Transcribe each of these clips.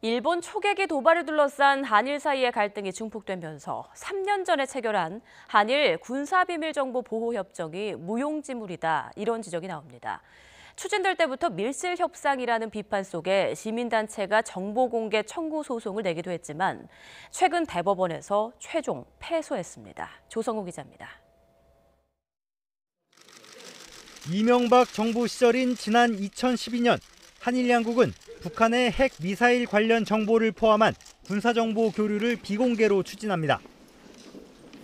일본 초계기 도발을 둘러싼 한일 사이의 갈등이 증폭되면서 3년 전에 체결한 한일 군사비밀정보보호협정이 무용지물이다, 이런 지적이 나옵니다. 추진될 때부터 밀실협상이라는 비판 속에 시민단체가 정보공개 청구 소송을 내기도 했지만 최근 대법원에서 최종 패소했습니다. 조성우 기자입니다. 이명박 정부 시절인 지난 2012년 한일 양국은 북한의 핵 미사일 관련 정보를 포함한 군사정보 교류를 비공개로 추진합니다.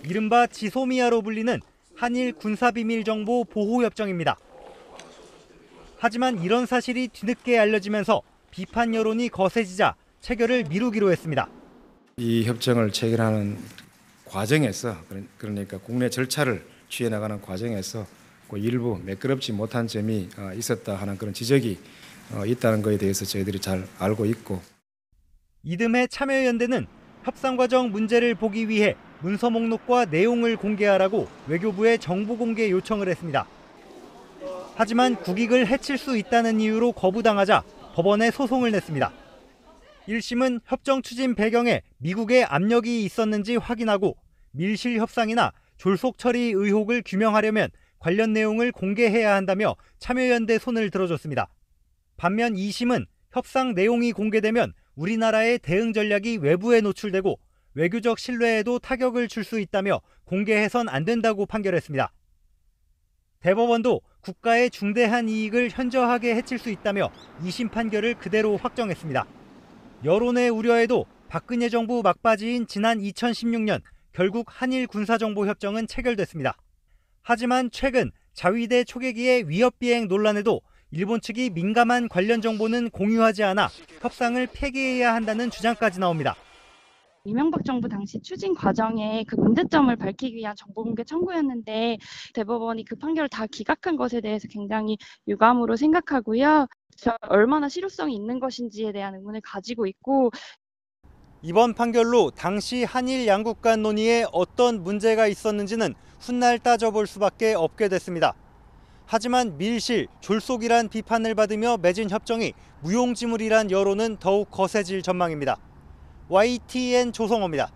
이른바 지소미아로 불리는 한일 군사비밀정보 보호협정입니다. 하지만 이런 사실이 뒤늦게 알려지면서 비판 여론이 거세지자 체결을 미루기로 했습니다. 이 협정을 체결하는 과정에서, 그러니까 국내 절차를 취해 나가는 과정에서 일부 매끄럽지 못한 점이 있었다 하는 그런 지적이 있다는 것에 대해서 저희들이 잘 알고 있고. 이듬해 참여연대는 협상 과정 문제를 보기 위해 문서 목록과 내용을 공개하라고 외교부에 정보 공개 요청을 했습니다. 하지만 국익을 해칠 수 있다는 이유로 거부당하자 법원에 소송을 냈습니다. 1심은 협정 추진 배경에 미국의 압력이 있었는지 확인하고 밀실 협상이나 졸속 처리 의혹을 규명하려면 관련 내용을 공개해야 한다며 참여연대 손을 들어줬습니다. 반면 2심은 협상 내용이 공개되면 우리나라의 대응 전략이 외부에 노출되고 외교적 신뢰에도 타격을 줄 수 있다며 공개해선 안 된다고 판결했습니다. 대법원도 국가의 중대한 이익을 현저하게 해칠 수 있다며 2심 판결을 그대로 확정했습니다. 여론의 우려에도 박근혜 정부 막바지인 지난 2016년 결국 한일 군사정보협정은 체결됐습니다. 하지만 최근 자위대 초계기의 위협 비행 논란에도 일본 측이 민감한 관련 정보는 공유하지 않아 협상을 폐기해야 한다는 주장까지 나옵니다. 이명박 정부 당시 추진 과정에 그 문제점을 밝히기 위한 정보공개 청구였는데 대법원이 그 판결을 다 기각한 것에 대해서 굉장히 유감으로 생각하고요. 얼마나 실효성이 있는 것인지에 대한 의문을 가지고 있고, 이번 판결로 당시 한일 양국 간 논의에 어떤 문제가 있었는지는 훗날 따져볼 수밖에 없게 됐습니다. 하지만 밀실, 졸속이란 비판을 받으며 맺은 협정이 무용지물이란 여론은 더욱 거세질 전망입니다. YTN 조성호입니다.